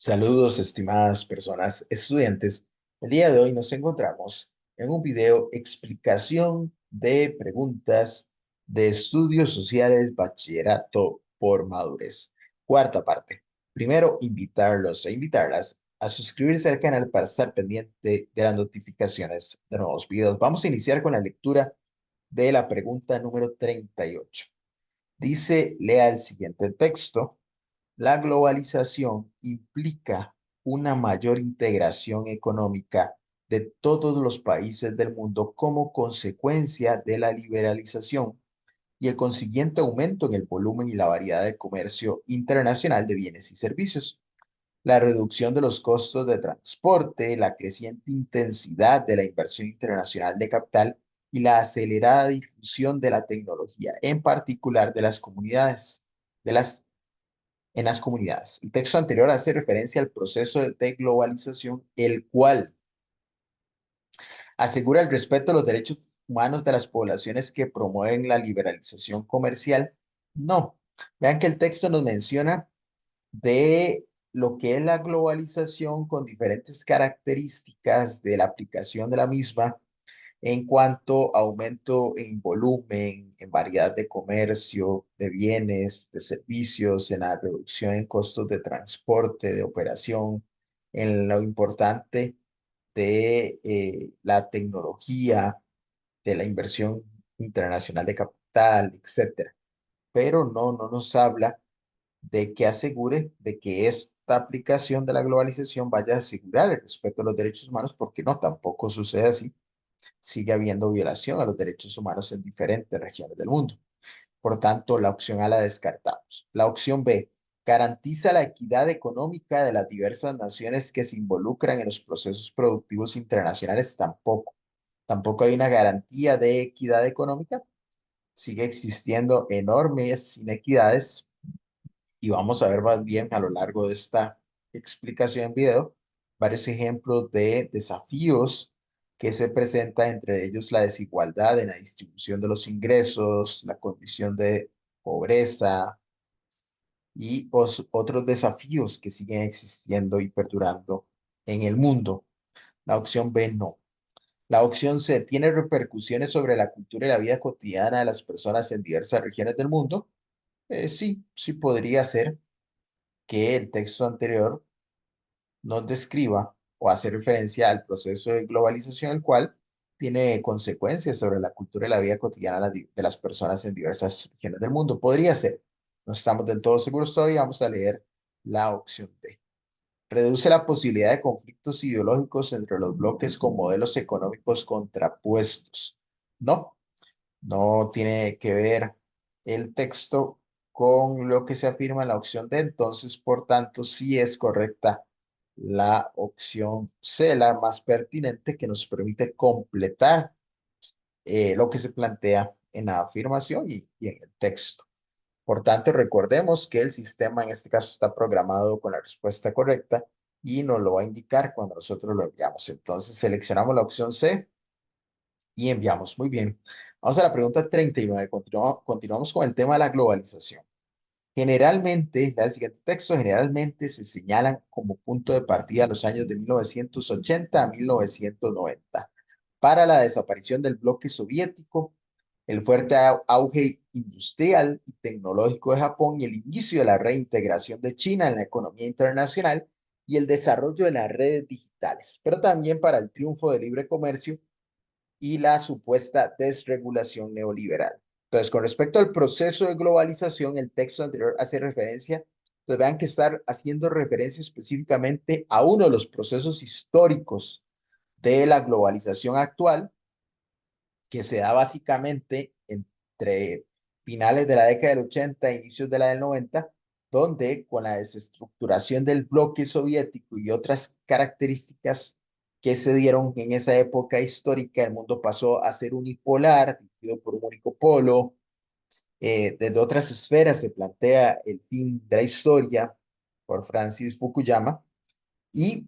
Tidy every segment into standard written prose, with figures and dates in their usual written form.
Saludos, estimadas personas estudiantes. El día de hoy nos encontramos en un video explicación de preguntas de estudios sociales bachillerato por madurez. Cuarta parte. Primero, invitarlos e invitarlas a suscribirse al canal para estar pendiente de las notificaciones de nuevos videos. Vamos a iniciar con la lectura de la pregunta número 38. Dice, lea el siguiente texto. La globalización implica una mayor integración económica de todos los países del mundo como consecuencia de la liberalización y el consiguiente aumento en el volumen y la variedad del comercio internacional de bienes y servicios. La reducción de los costos de transporte, la creciente intensidad de la inversión internacional de capital y la acelerada difusión de la tecnología, en particular en las comunidades. El texto anterior hace referencia al proceso de globalización, el cual asegura el respeto a los derechos humanos de las poblaciones que promueven la liberalización comercial. No. Vean que el texto nos menciona de lo que es la globalización con diferentes características de la aplicación de la misma en cuanto a aumento en volumen, en variedad de comercio, de bienes, de servicios, en la reducción en costos de transporte, de operación, en lo importante de la tecnología, de la inversión internacional de capital, etcétera. Pero no nos habla de que asegure de que esta aplicación de la globalización vaya a asegurar el respeto a los derechos humanos, porque no, tampoco sucede así. Sigue habiendo violación a los derechos humanos en diferentes regiones del mundo. Por tanto, la opción A la descartamos. La opción B garantiza la equidad económica de las diversas naciones que se involucran en los procesos productivos internacionales. Tampoco hay una garantía de equidad económica. Sigue existiendo enormes inequidades y vamos a ver más bien a lo largo de esta explicación en video varios ejemplos de desafíos que se presentan, entre ellos la desigualdad en la distribución de los ingresos, la condición de pobreza y otros desafíos que siguen existiendo y perdurando en el mundo. La opción B no. La opción C tiene repercusiones sobre la cultura y la vida cotidiana de las personas en diversas regiones del mundo. Sí podría ser que el texto anterior nos describa o hace referencia al proceso de globalización, el cual tiene consecuencias sobre la cultura y la vida cotidiana de las personas en diversas regiones del mundo. Podría ser. No estamos del todo seguros todavía. Vamos a leer la opción D. Reduce la posibilidad de conflictos ideológicos entre los bloques con modelos económicos contrapuestos. No, no tiene que ver el texto con lo que se afirma en la opción D, entonces, por tanto, sí es correcta la opción C, la más pertinente, que nos permite completar lo que se plantea en la afirmación y en el texto. Por tanto, recordemos que el sistema en este caso está programado con la respuesta correcta y nos lo va a indicar cuando nosotros lo enviamos. Entonces, seleccionamos la opción C y enviamos. Muy bien. Vamos a la pregunta 39. Continuamos con el tema de la globalización. Generalmente, el siguiente texto, generalmente se señalan como punto de partida los años de 1980 a 1990 para la desaparición del bloque soviético, el fuerte auge industrial y tecnológico de Japón y el inicio de la reintegración de China en la economía internacional y el desarrollo de las redes digitales, pero también para el triunfo del libre comercio y la supuesta desregulación neoliberal. Entonces, con respecto al proceso de globalización, el texto anterior hace referencia, pues vean que está haciendo referencia específicamente a uno de los procesos históricos de la globalización actual, que se da básicamente entre finales de la década del 80 e inicios de la del 90, donde con la desestructuración del bloque soviético y otras características que se dieron en esa época histórica, el mundo pasó a ser unipolar, dividido por un único polo. Desde otras esferas se plantea el fin de la historia por Francis Fukuyama y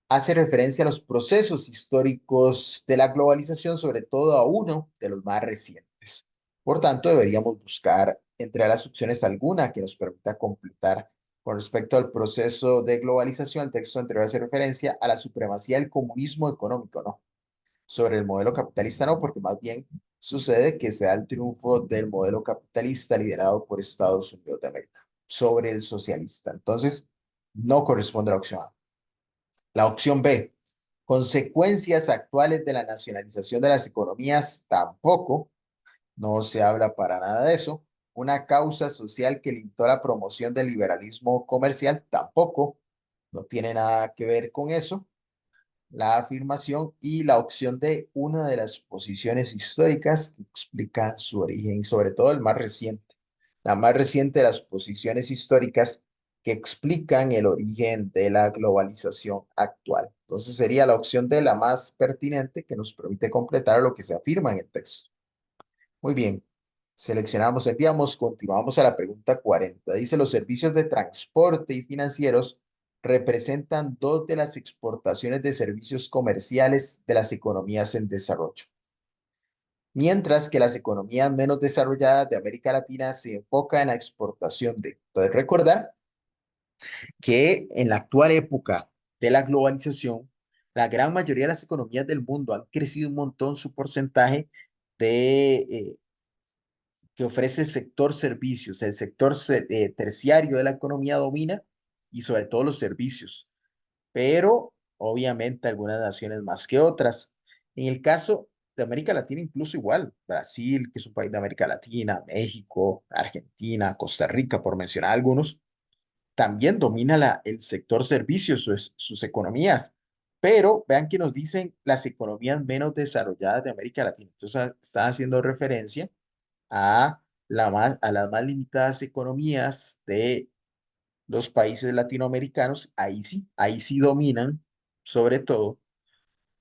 hace referencia a los procesos históricos de la globalización, sobre todo a uno de los más recientes. Por tanto, deberíamos buscar entre las opciones alguna que nos permita completar Con respecto al proceso de globalización, el texto anterior hace referencia a la supremacía del comunismo económico, ¿no? Sobre el modelo capitalista, no, porque más bien sucede que se da el triunfo del modelo capitalista liderado por Estados Unidos de América sobre el socialista. Entonces, no corresponde a la opción A. La opción B, consecuencias actuales de la nacionalización de las economías, tampoco, no se habla para nada de eso. Una causa social que limitó la promoción del liberalismo comercial, tampoco, no tiene nada que ver con eso. La afirmación y la opción de una de las posiciones históricas que explican su origen, y sobre todo el más reciente, la más reciente de las posiciones históricas que explican el origen de la globalización actual. Entonces sería la opción de la más pertinente que nos permite completar lo que se afirma en el texto. Muy bien, seleccionamos, enviamos, continuamos a la pregunta 40. Dice, los servicios de transporte y financieros representan dos de las exportaciones de servicios comerciales de las economías en desarrollo, mientras que las economías menos desarrolladas de América Latina se enfocan en la exportación de. Entonces, recordar que en la actual época de la globalización, la gran mayoría de las economías del mundo han crecido un montón su porcentaje de que ofrece el sector servicios. El sector terciario de la economía domina y sobre todo los servicios, pero obviamente algunas naciones más que otras. En el caso de América Latina, incluso igual, Brasil, que es un país de América Latina, México, Argentina, Costa Rica, por mencionar algunos, también domina el sector servicios, sus economías. Pero vean que nos dicen las economías menos desarrolladas de América Latina. Entonces, están haciendo referencia a, a las más limitadas economías de los países latinoamericanos, ahí sí dominan sobre todo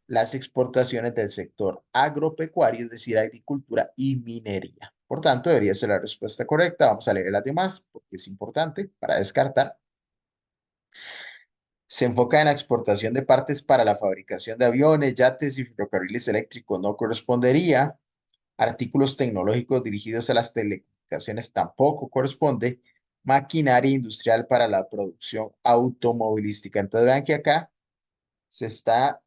las exportaciones del sector agropecuario, es decir, agricultura y minería. Por tanto, debería ser la respuesta correcta. Vamos a leer las demás porque es importante para descartar. Se enfoca en la exportación de partes para la fabricación de aviones, yates y ferrocarriles eléctricos. No correspondería. Artículos tecnológicos dirigidos a las telecomunicaciones tampoco corresponde. Maquinaria industrial para la producción automovilística. Entonces vean que acá se está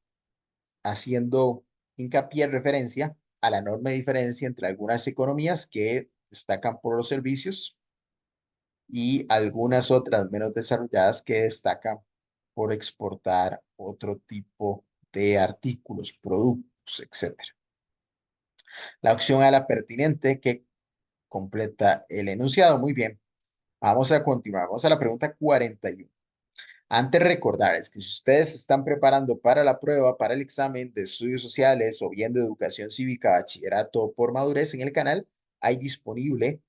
haciendo hincapié en referencia a la enorme diferencia entre algunas economías que destacan por los servicios y algunas otras menos desarrolladas que destacan por exportar otro tipo de artículos, productos, etcétera. La opción A, la pertinente, que completa el enunciado. Muy bien. Vamos a continuar. Vamos a la pregunta 41. Antes recordarles que si ustedes se están preparando para la prueba, para el examen de estudios sociales o bien de educación cívica, bachillerato por madurez en el canal, hay disponible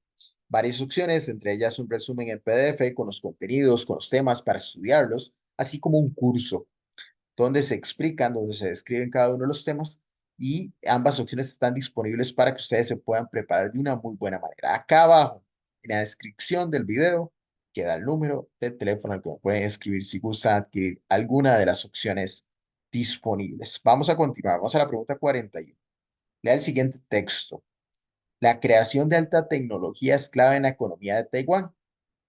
varias opciones, entre ellas un resumen en PDF con los contenidos, con los temas para estudiarlos, así como un curso donde se explican, donde se describen cada uno de los temas y ambas opciones están disponibles para que ustedes se puedan preparar de una muy buena manera. Acá abajo, en la descripción del video, queda el número de teléfono al que me pueden escribir si gustan adquirir alguna de las opciones disponibles. Vamos a continuar, vamos a la pregunta 41. Lea el siguiente texto. La creación de alta tecnología es clave en la economía de Taiwán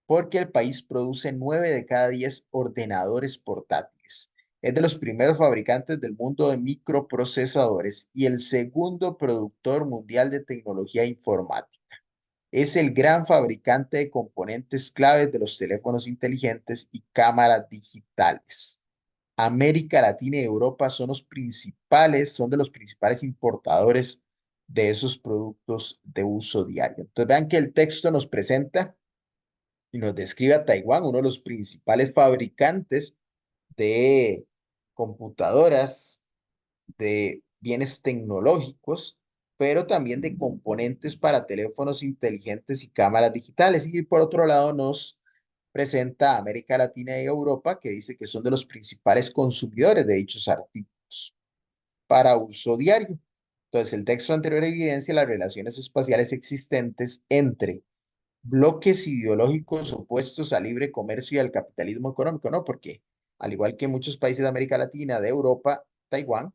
porque el país produce 9 de cada 10 ordenadores portátiles. Es de los primeros fabricantes del mundo de microprocesadores y el segundo productor mundial de tecnología informática. Es el gran fabricante de componentes claves de los teléfonos inteligentes y cámaras digitales. América Latina y Europa son de los principales importadores de esos productos de uso diario. Entonces vean que el texto nos presenta y nos describe a Taiwán, uno de los principales fabricantes de computadoras, de bienes tecnológicos, pero también de componentes para teléfonos inteligentes y cámaras digitales. Y por otro lado nos presenta a América Latina y Europa, que dice que son de los principales consumidores de dichos artículos para uso diario. Entonces, el texto anterior evidencia las relaciones espaciales existentes entre bloques ideológicos opuestos al libre comercio y al capitalismo económico, ¿no? Porque al igual que muchos países de América Latina, de Europa, Taiwán,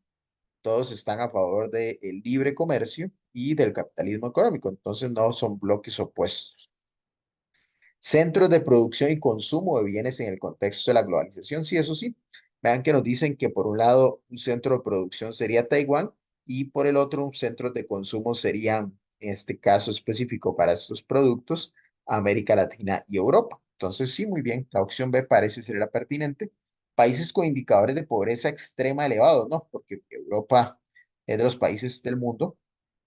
todos están a favor del libre comercio y del capitalismo económico, entonces no son bloques opuestos. Centros de producción y consumo de bienes en el contexto de la globalización, sí, eso sí. Vean que nos dicen que por un lado un centro de producción sería Taiwán y por el otro un centro de consumo sería, en este caso específico para estos productos, América Latina y Europa. Entonces, sí, muy bien, la opción B parece ser la pertinente. Países con indicadores de pobreza extrema elevados, ¿no? Porque Europa es de los países del mundo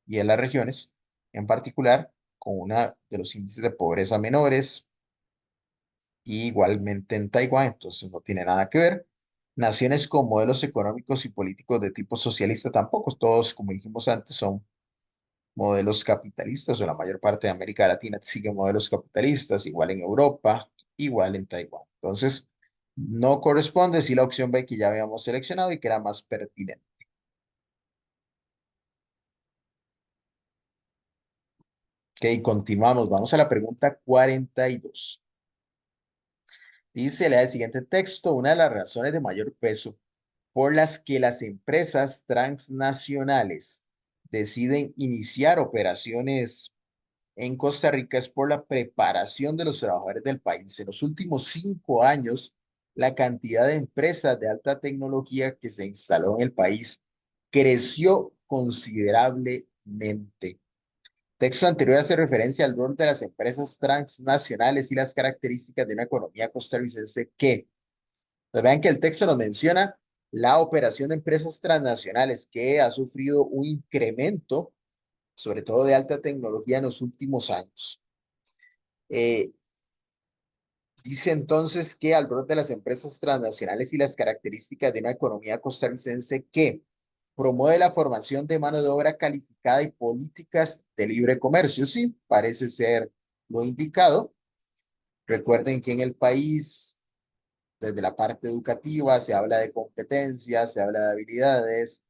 y en las regiones en particular con una de los índices de pobreza menores, y igualmente en Taiwán, entonces no tiene nada que ver. Naciones con modelos económicos y políticos de tipo socialista tampoco, todos, como dijimos antes, son modelos capitalistas, o la mayor parte de América Latina sigue modelos capitalistas, igual en Europa, igual en Taiwán. Entonces, no corresponde si la opción B que ya habíamos seleccionado y que era más pertinente. Ok, continuamos. Vamos a la pregunta 42. Dice, lea el siguiente texto, una de las razones de mayor peso por las que las empresas transnacionales deciden iniciar operaciones en Costa Rica es por la preparación de los trabajadores del país. En los últimos 5 años, la cantidad de empresas de alta tecnología que se instaló en el país creció considerablemente. Texto anterior hace referencia al rol de las empresas transnacionales y las características de una economía costarricense que, pues vean que el texto nos menciona la operación de empresas transnacionales que ha sufrido un incremento, sobre todo de alta tecnología en los últimos años. Eh, Dice entonces que al rol de las empresas transnacionales y las características de una economía costarricense que promueve la formación de mano de obra calificada y políticas de libre comercio. Sí, parece ser lo indicado. Recuerden que en el país, desde la parte educativa, se habla de competencias, se habla de habilidades,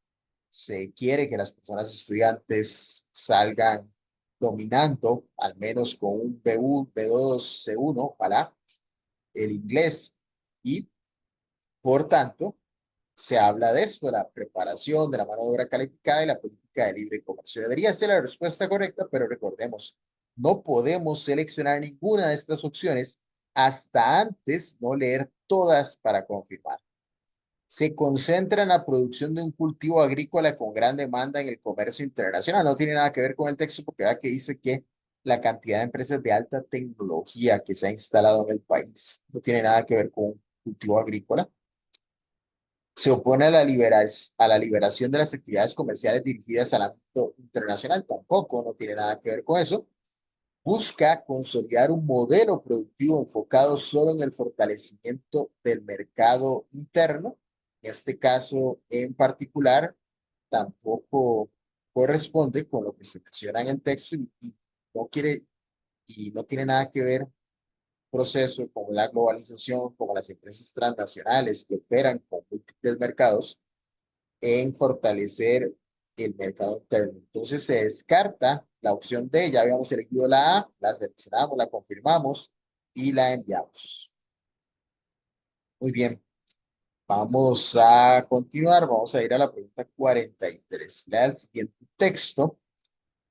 se quiere que las personas estudiantes salgan dominando, al menos con un B1, B2, C1 para el inglés. Y por tanto, se habla de esto, de la preparación de la mano de obra calificada y la política de libre comercio. Debería ser la respuesta correcta, pero recordemos, no podemos seleccionar ninguna de estas opciones hasta antes no leer todas para confirmar. Se concentra en la producción de un cultivo agrícola con gran demanda en el comercio internacional. No tiene nada que ver con el texto porque vea que dice que la cantidad de empresas de alta tecnología que se ha instalado en el país no tiene nada que ver con un cultivo agrícola. Se opone a a la liberación de las actividades comerciales dirigidas al ámbito internacional. Tampoco, no tiene nada que ver con eso. Busca consolidar un modelo productivo enfocado solo en el fortalecimiento del mercado interno. En este caso en particular, tampoco corresponde con lo que se menciona en el texto y no quiere y no tiene nada que ver proceso como la globalización, como las empresas transnacionales que operan con múltiples mercados en fortalecer el mercado interno. Entonces se descarta la opción D, ya habíamos elegido la A, la seleccionamos, la confirmamos y la enviamos. Muy bien, vamos a continuar, vamos a ir a la pregunta 43. Lea el siguiente texto.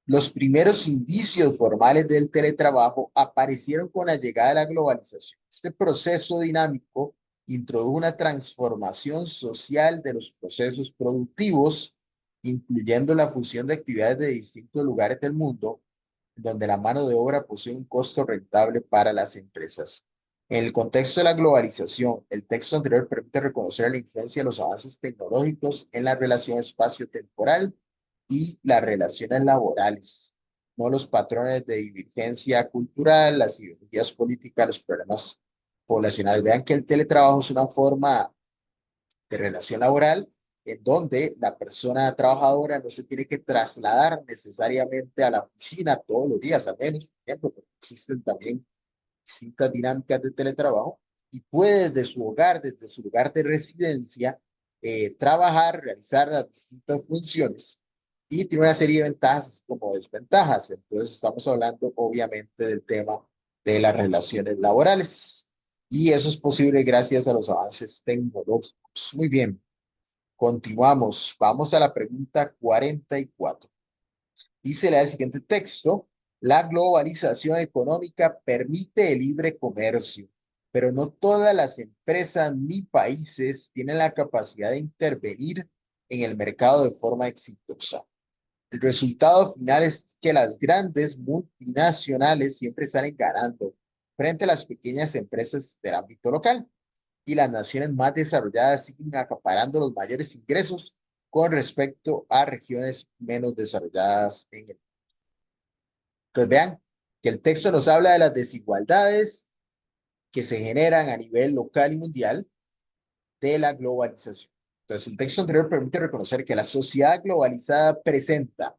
Los primeros indicios formales del teletrabajo aparecieron con la llegada de la globalización. Este proceso dinámico introdujo una transformación social de los procesos productivos, incluyendo la fusión de actividades de distintos lugares del mundo, donde la mano de obra posee un costo rentable para las empresas. En el contexto de la globalización, el texto anterior permite reconocer la influencia de los avances tecnológicos en la relación espacio-temporal y las relaciones laborales, no los patrones de divergencia cultural, las ideologías políticas, los problemas poblacionales. Vean que el teletrabajo es una forma de relación laboral en donde la persona trabajadora no se tiene que trasladar necesariamente a la oficina todos los días, al menos, por ejemplo, porque existen también distintas dinámicas de teletrabajo y puede desde su hogar, desde su lugar de residencia, trabajar, realizar las distintas funciones y tiene una serie de ventajas así como desventajas. Entonces estamos hablando obviamente del tema de las relaciones laborales y eso es posible gracias a los avances tecnológicos. Muy bien, continuamos. Vamos a la pregunta 44. Dice el siguiente texto. La globalización económica permite el libre comercio, pero no todas las empresas ni países tienen la capacidad de intervenir en el mercado de forma exitosa. El resultado final es que las grandes multinacionales siempre salen ganando frente a las pequeñas empresas del ámbito local y las naciones más desarrolladas siguen acaparando los mayores ingresos con respecto a regiones menos desarrolladas en el. Entonces vean que el texto nos habla de las desigualdades que se generan a nivel local y mundial de la globalización. Entonces el texto anterior permite reconocer que la sociedad globalizada presenta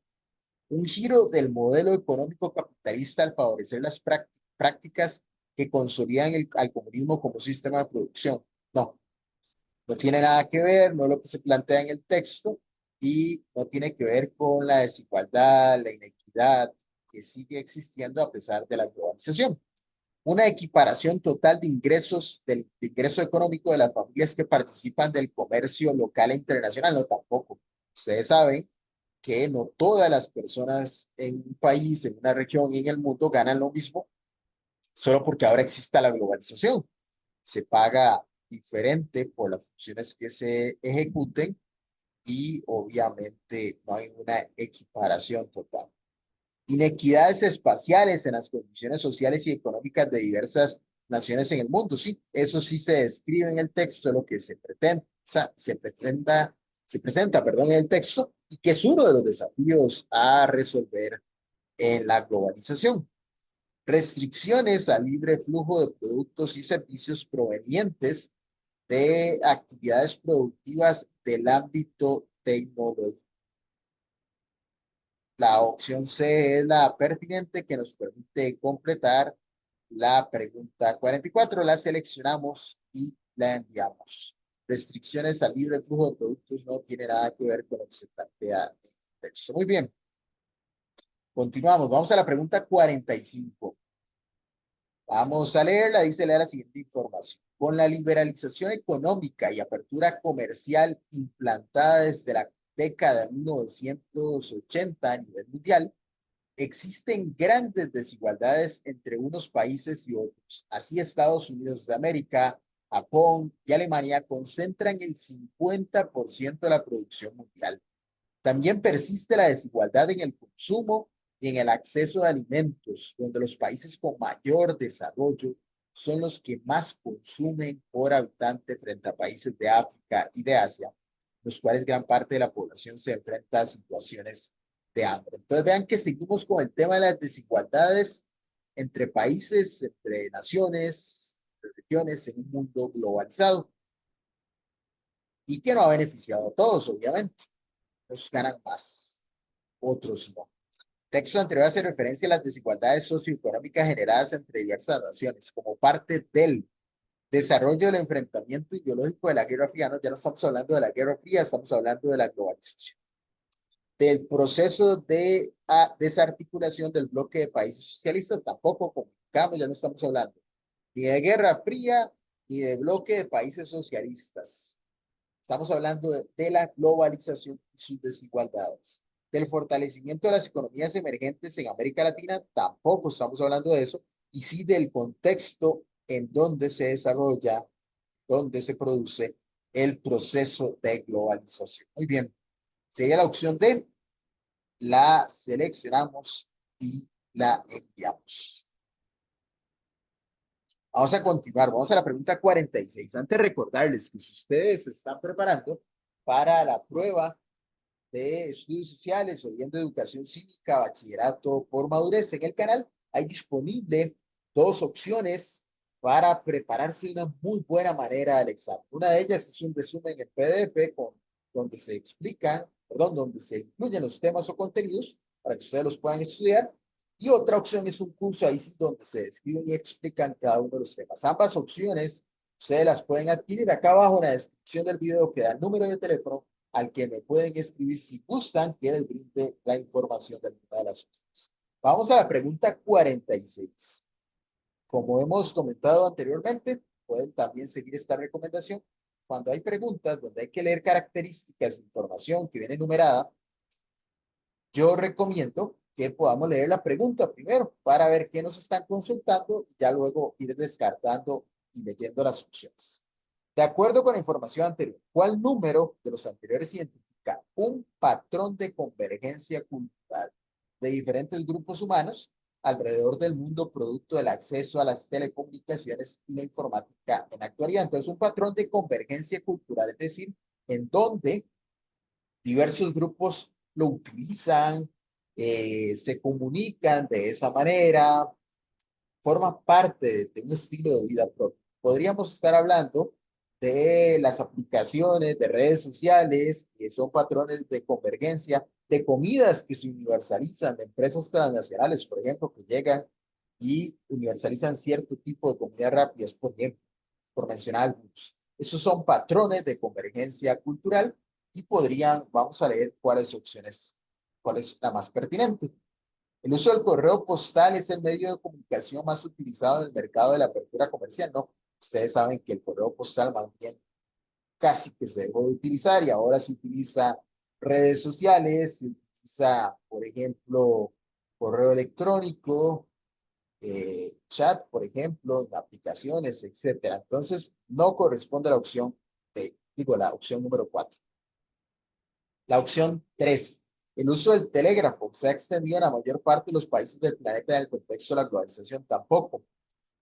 un giro del modelo económico capitalista al favorecer las prácticas que consolidan al comunismo como sistema de producción. No, no tiene nada que ver, no es lo que se plantea en el texto y no tiene que ver con la desigualdad, la inequidad que sigue existiendo a pesar de la globalización. Una equiparación total de ingresos, del de ingreso económico de las familias que participan del comercio local e internacional, no tampoco. Ustedes saben que no todas las personas en un país, en una región y en el mundo ganan lo mismo solo porque ahora exista la globalización. Se paga diferente por las funciones que se ejecuten y obviamente no hay una equiparación total. Inequidades espaciales en las condiciones sociales y económicas de diversas naciones en el mundo. Sí, eso sí se describe en el texto, lo que se pretende, se presenta, perdón, en el texto y que es uno de los desafíos a resolver en la globalización. Restricciones al libre flujo de productos y servicios provenientes de actividades productivas del ámbito tecnológico. La opción C es la pertinente que nos permite completar la pregunta 44. La seleccionamos y la enviamos. Restricciones al libre flujo de productos no tiene nada que ver con lo que se plantea en el texto. Muy bien, continuamos. Vamos a la pregunta 45. Vamos a leerla, dice lea la siguiente información. Con la liberalización económica y apertura comercial implantada desde la década de 1980 a nivel mundial, existen grandes desigualdades entre unos países y otros. Así Estados Unidos de América, Japón y Alemania concentran el 50% de la producción mundial. También persiste la desigualdad en el consumo y en el acceso a alimentos, donde los países con mayor desarrollo son los que más consumen por habitante frente a países de África y de Asia, los cuales gran parte de la población se enfrenta a situaciones de hambre. Entonces vean que seguimos con el tema de las desigualdades entre países, entre naciones, entre regiones en un mundo globalizado y que no ha beneficiado a todos, obviamente. Unos ganan más, otros no. El texto anterior hace referencia a las desigualdades socioeconómicas generadas entre diversas naciones como parte del desarrollo del enfrentamiento ideológico de la Guerra Fría. No, ya no estamos hablando de la Guerra Fría, estamos hablando de la globalización. Del proceso de desarticulación del bloque de países socialistas, tampoco comunicamos, ya no estamos hablando ni de Guerra Fría ni de bloque de países socialistas. Estamos hablando de la globalización y sus desigualdades. Del fortalecimiento de las economías emergentes en América Latina, tampoco estamos hablando de eso, y sí del contexto en donde se desarrolla, donde se produce el proceso de globalización. Muy bien, sería la opción D, la seleccionamos y la enviamos. Vamos a continuar, vamos a la pregunta 46. Antes de recordarles que si ustedes se están preparando para la prueba de estudios sociales o bien de educación cívica, bachillerato por madurez en el canal, hay disponible dos opciones para prepararse de una muy buena manera al examen. Una de ellas es un resumen en PDF donde se explican, perdón, donde se incluyen los temas o contenidos para que ustedes los puedan estudiar. Y otra opción es un curso ahí sí donde se describen y explican cada uno de los temas. Ambas opciones ustedes las pueden adquirir acá abajo en la descripción del video, queda el número de teléfono al que me pueden escribir si gustan que les brinde la información de alguna de las opciones. Vamos a la pregunta 46. Como hemos comentado anteriormente, pueden también seguir esta recomendación. Cuando hay preguntas donde hay que leer características, información que viene numerada, yo recomiendo que podamos leer la pregunta primero para ver qué nos están consultando y ya luego ir descartando y leyendo las opciones. De acuerdo con la información anterior, ¿cuál número de los anteriores identifica un patrón de convergencia cultural de diferentes grupos humanos alrededor del mundo producto del acceso a las telecomunicaciones y la informática en la actualidad? Entonces, un patrón de convergencia cultural, es decir, en donde diversos grupos lo utilizan, se comunican de esa manera, forma parte de un estilo de vida propio. Podríamos estar hablando de las aplicaciones de redes sociales, que son patrones de convergencia, de comidas que se universalizan, de empresas transnacionales, por ejemplo, que llegan y universalizan cierto tipo de comidas rápidas, por ejemplo, por mencionar algunos. Esos son patrones de convergencia cultural y podrían, vamos a leer cuáles opciones, cuál es la más pertinente. El uso del correo postal es el medio de comunicación más utilizado en el mercado de la apertura comercial, ¿no? Ustedes saben que el correo postal más bien casi que se dejó de utilizar y ahora se utiliza redes sociales, se utiliza, por ejemplo, correo electrónico, chat, por ejemplo, en aplicaciones, etcétera. Entonces, no corresponde a la opción la opción número 4. La opción 3. El uso del telégrafo se ha extendido en la mayor parte de los países del planeta en el contexto de la globalización. Tampoco.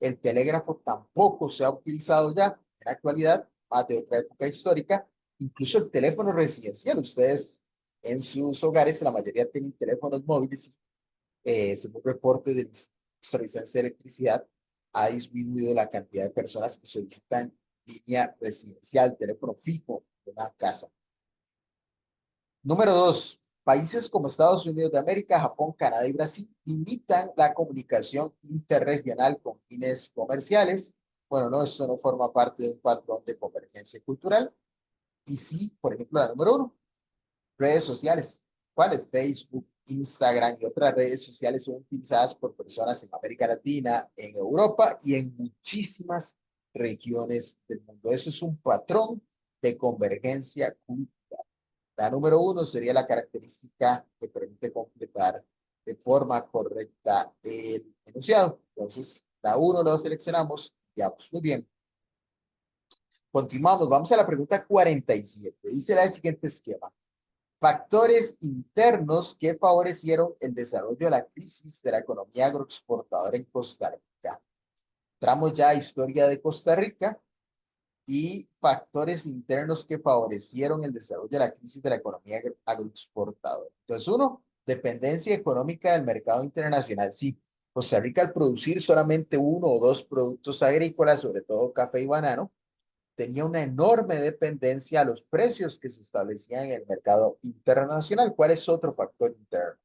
El telégrafo tampoco se ha utilizado ya en la actualidad, más de otra época histórica. Incluso el teléfono residencial. Ustedes en sus hogares, la mayoría tienen teléfonos móviles. Según reportes del Instituto de Electricidad, ha disminuido la cantidad de personas que solicitan línea residencial, teléfono fijo de una casa. Número 2. Países como Estados Unidos de América, Japón, Canadá y Brasil limitan la comunicación interregional con fines comerciales. Bueno, no, esto no forma parte de un patrón de convergencia cultural. Y sí, por ejemplo, la número 1, redes sociales. ¿Cuáles? Facebook, Instagram y otras redes sociales son utilizadas por personas en América Latina, en Europa y en muchísimas regiones del mundo. Eso es un patrón de convergencia cultural. La número 1 sería la característica que permite completar de forma correcta el enunciado. Entonces, la 1 lo seleccionamos y vamos muy bien. Continuamos, vamos a la pregunta 47. Dice el siguiente esquema. Factores internos que favorecieron el desarrollo de la crisis de la economía agroexportadora en Costa Rica. Entramos ya a historia de Costa Rica y factores internos que favorecieron el desarrollo de la crisis de la economía agroexportadora. Entonces, uno, dependencia económica del mercado internacional. Sí, Costa Rica al producir solamente uno o dos productos agrícolas, sobre todo café y banano, tenía una enorme dependencia a los precios que se establecían en el mercado internacional. ¿Cuál es otro factor interno?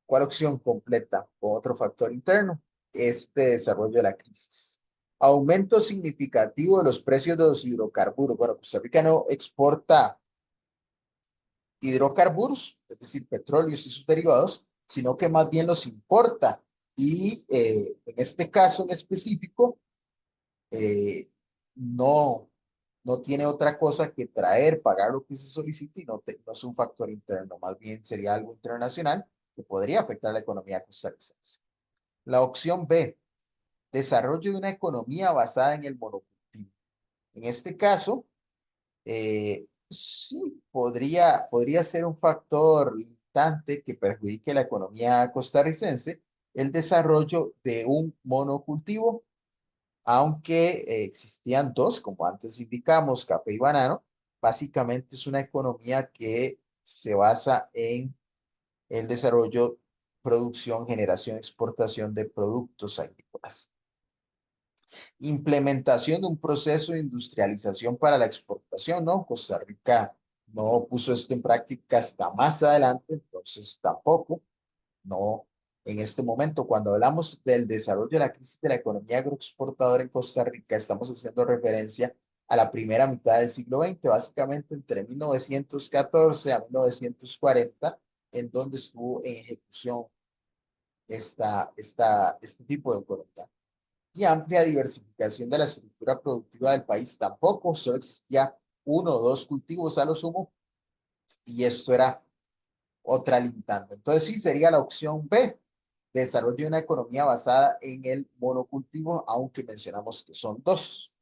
¿Cuál opción completa? Otro factor interno, este desarrollo de la crisis. Aumento significativo de los precios de los hidrocarburos. Bueno, Costa Rica no exporta hidrocarburos, es decir, petróleos y sus derivados, sino que más bien los importa. Y en este caso en específico, eh, no, no tiene otra cosa que traer, pagar lo que se solicite y no es un factor interno, más bien sería algo internacional que podría afectar la economía costarricense. La opción B, desarrollo de una economía basada en el monocultivo. En este caso, sí, podría ser un factor limitante que perjudique la economía costarricense el desarrollo de un monocultivo, aunque existían dos, como antes indicamos, café y banano. Básicamente es una economía que se basa en el desarrollo, producción, generación, exportación de productos agrícolas. Implementación de un proceso de industrialización para la exportación, ¿no? Costa Rica no puso esto en práctica hasta más adelante, entonces tampoco, no. En este momento, cuando hablamos del desarrollo de la crisis de la economía agroexportadora en Costa Rica, estamos haciendo referencia a la primera mitad del siglo XX, básicamente entre 1914 a 1940, en donde estuvo en ejecución este tipo de economía. Y amplia diversificación de la estructura productiva del país tampoco, solo existía uno o dos cultivos a lo sumo, y esto era otra limitante. Entonces sí, sería la opción B, desarrollo de una economía basada en el monocultivo, aunque mencionamos que son dos,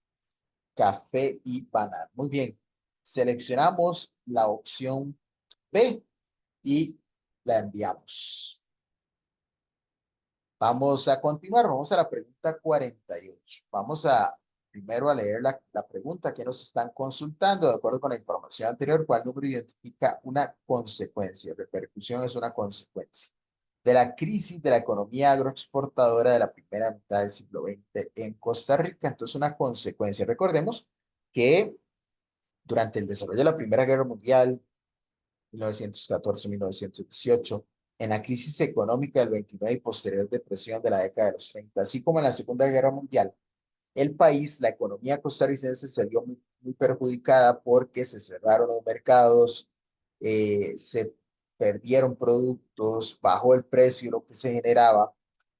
café y banano. Muy bien, seleccionamos la opción B y la enviamos. Vamos a continuar, vamos a la pregunta 48. Vamos a primero a leer la pregunta que nos están consultando. De acuerdo con la información anterior, ¿cuál número identifica una consecuencia? Repercusión es una consecuencia de la crisis de la economía agroexportadora de la primera mitad del siglo XX en Costa Rica. Entonces, una consecuencia. Recordemos que durante el desarrollo de la Primera Guerra Mundial, 1914-1918, en la crisis económica del 29 y posterior depresión de la década de los 30, así como en la Segunda Guerra Mundial, el país, la economía costarricense se vio muy perjudicada porque se cerraron los mercados, se perdieron productos, bajó el precio, lo que se generaba.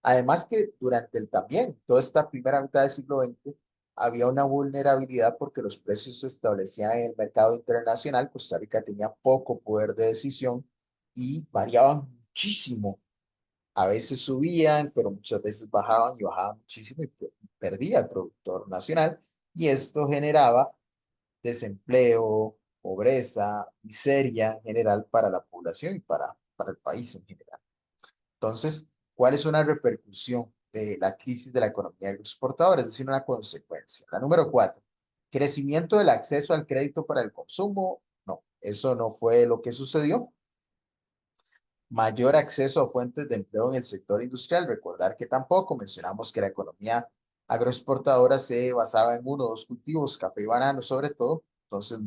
Además que durante el también, toda esta primera mitad del siglo XX, había una vulnerabilidad porque los precios se establecían en el mercado internacional. Costa Rica tenía poco poder de decisión y variaban muchísimo. A veces subían, pero muchas veces bajaban y bajaban muchísimo y perdía el productor nacional. Y esto generaba desempleo, pobreza, miseria en general para la población y para el país en general. Entonces, ¿cuál es una repercusión de la crisis de la economía exportadora? Es decir, una consecuencia. La número cuatro, crecimiento del acceso al crédito para el consumo. No, eso no fue lo que sucedió. Mayor acceso a fuentes de empleo en el sector industrial. Recordar que tampoco mencionamos que la economía agroexportadora se basaba en uno o dos cultivos, café y banano sobre todo. Entonces,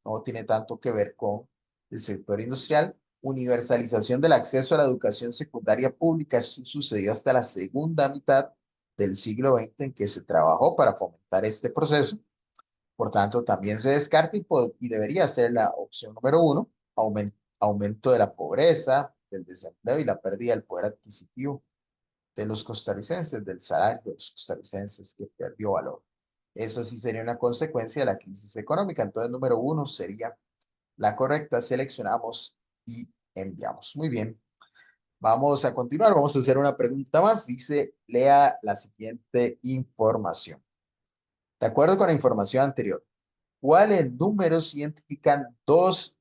no tiene tanto que ver con el sector industrial. Universalización del acceso a la educación secundaria pública. Eso sucedió hasta la segunda mitad del siglo XX en que se trabajó para fomentar este proceso. Por tanto, también se descarta y debería ser la opción número uno, aumento de la pobreza, del desempleo y la pérdida del poder adquisitivo de los costarricenses, del salario de los costarricenses que perdió valor. Eso sí sería una consecuencia de la crisis económica. Entonces, número uno sería la correcta. Seleccionamos y enviamos. Muy bien. Vamos a continuar. Vamos a hacer una pregunta más. Dice, lea la siguiente información. De acuerdo con la información anterior, ¿cuáles números identifican dos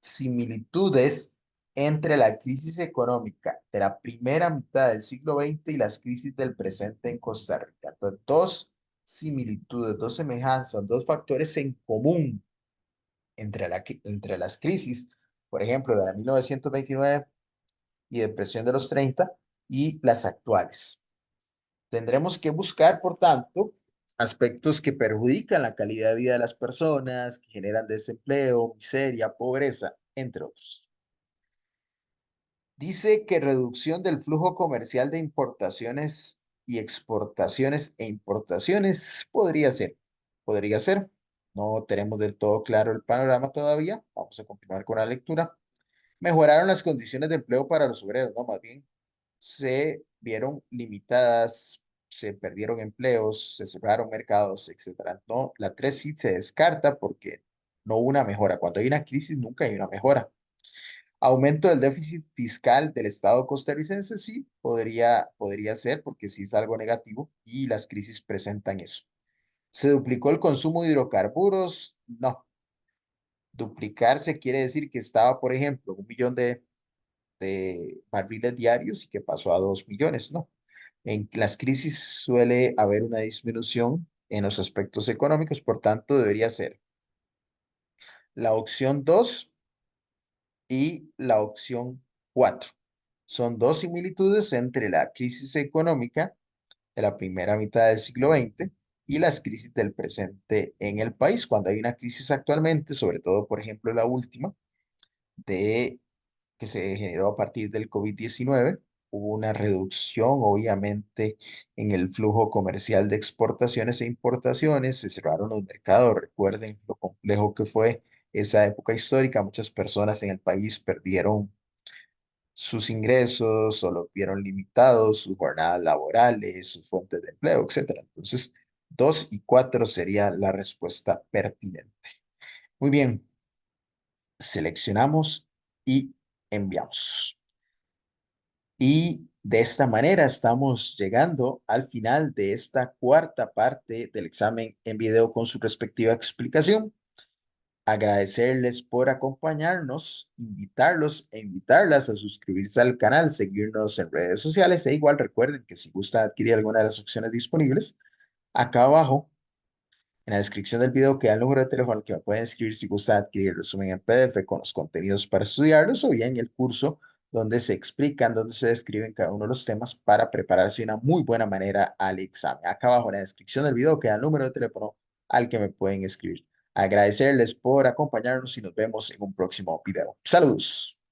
similitudes entre la crisis económica de la primera mitad del siglo XX y las crisis del presente en Costa Rica? Entonces, dos similitudes, dos semejanzas, dos factores en común entre las crisis, por ejemplo, la de 1929 y depresión de los 30 y las actuales. Tendremos que buscar, por tanto, aspectos que perjudican la calidad de vida de las personas, que generan desempleo, miseria, pobreza, entre otros. Dice que reducción del flujo comercial de importaciones y exportaciones e importaciones podría ser. No tenemos del todo claro el panorama todavía. Vamos a continuar con la lectura. Mejoraron las condiciones de empleo para los obreros, no, más bien se vieron limitadas, se perdieron empleos, se cerraron mercados, etcétera. No, la 3 sí se descarta porque no hubo una mejora. Cuando hay una crisis, nunca hay una mejora. Aumento del déficit fiscal del Estado costarricense, sí, podría ser porque sí es algo negativo y las crisis presentan eso. ¿Se duplicó el consumo de hidrocarburos? No. Duplicarse quiere decir que estaba, por ejemplo, 1 millón de barriles diarios y que pasó a 2 millones, ¿no? En las crisis suele haber una disminución en los aspectos económicos, por tanto, debería ser la opción 2 y la opción 4. Son dos similitudes entre la crisis económica de la primera mitad del siglo XX y las crisis del presente en el país. Cuando hay una crisis actualmente, sobre todo, por ejemplo, la última, de que se generó a partir del COVID-19. Hubo una reducción, obviamente, en el flujo comercial de exportaciones e importaciones. Se cerraron los mercados. Recuerden lo complejo que fue esa época histórica. Muchas personas en el país perdieron sus ingresos o los vieron limitados, sus jornadas laborales, sus fuentes de empleo, etcétera. Entonces, 2 y 4 sería la respuesta pertinente. Muy bien, seleccionamos y enviamos. Y de esta manera estamos llegando al final de esta cuarta parte del examen en video con su respectiva explicación. Agradecerles por acompañarnos, invitarlos e invitarlas a suscribirse al canal, seguirnos en redes sociales e igual recuerden que si gusta adquirir alguna de las opciones disponibles, acá abajo en la descripción del video queda el número de teléfono al que me pueden escribir si gusta adquirir el resumen en PDF con los contenidos para estudiarlos o bien el curso donde se explican, donde se describen cada uno de los temas para prepararse de una muy buena manera al examen. Acá abajo en la descripción del video queda el número de teléfono al que me pueden escribir. Agradecerles por acompañarnos y nos vemos en un próximo video. Saludos.